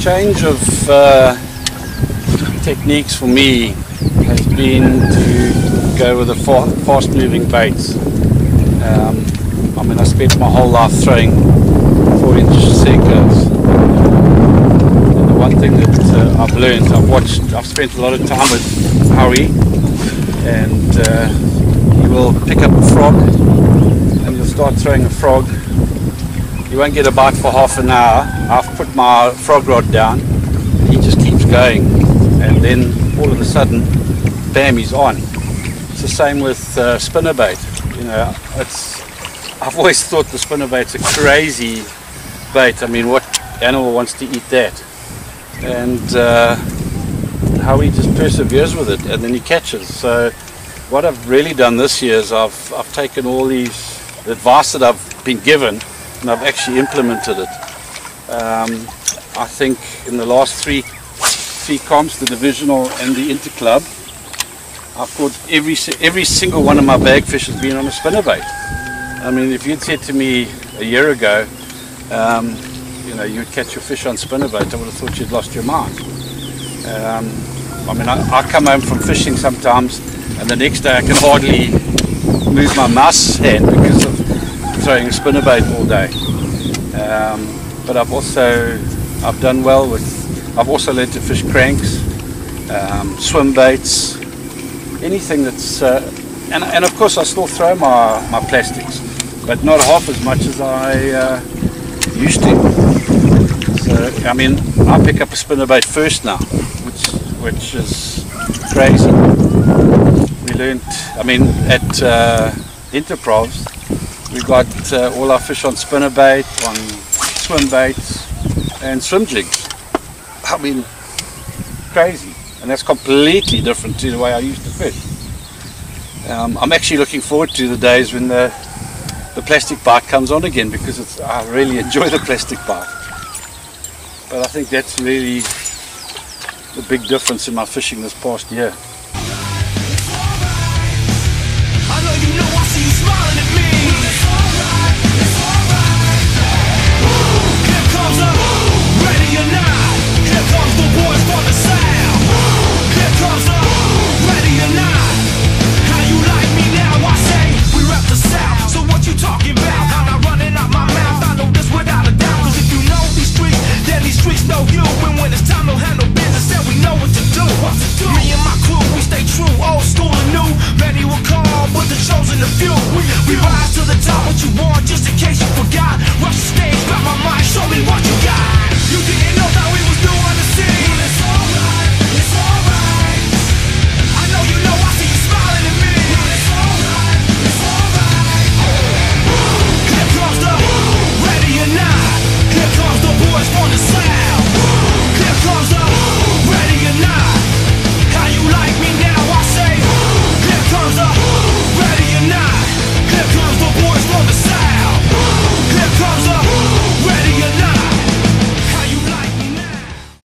change of techniques for me has been to go with the fast-moving baits. I mean, I spent my whole life throwing 4-inch Senkos. And the one thing that I've learned, I've spent a lot of time with Howie, and he will pick up a frog, and you'll start throwing a frog. You won't get a bite for half an hour. I've put my frog rod down, and he just keeps going, and then all of a sudden, bam, he's on. It's the same with spinnerbait. You know, I've always thought the spinnerbait's a crazy bait. I mean, what animal wants to eat that? And how he just perseveres with it, and then he catches. So what I've really done this year is I've taken all the advice that I've been given, and I've actually implemented it. I think in the last three comps, the divisional and the interclub, I've caught every single one of my bagfish has been on a spinnerbait. I mean, if you'd said to me a year ago, you know, you'd catch your fish on spinnerbait, I would have thought you'd lost your mind. I mean, I come home from fishing sometimes, and the next day I can hardly move my mouse hand because of throwing a spinnerbait all day. But I've done well with, I've also learned to fish cranks, swim baits, anything that's, and of course I still throw my plastics, but not half as much as I used to. So, I mean, I pick up a spinnerbait first now, which is crazy. We learned, I mean, at Interprovs, we got all our fish on spinnerbait, on swim baits, and swim jigs. I mean, crazy. And that's completely different to the way I used to fish. I'm actually looking forward to the days when the plastic bite comes on again, because I really enjoy the plastic bite. But I think that's really the big difference in my fishing this past year. We ride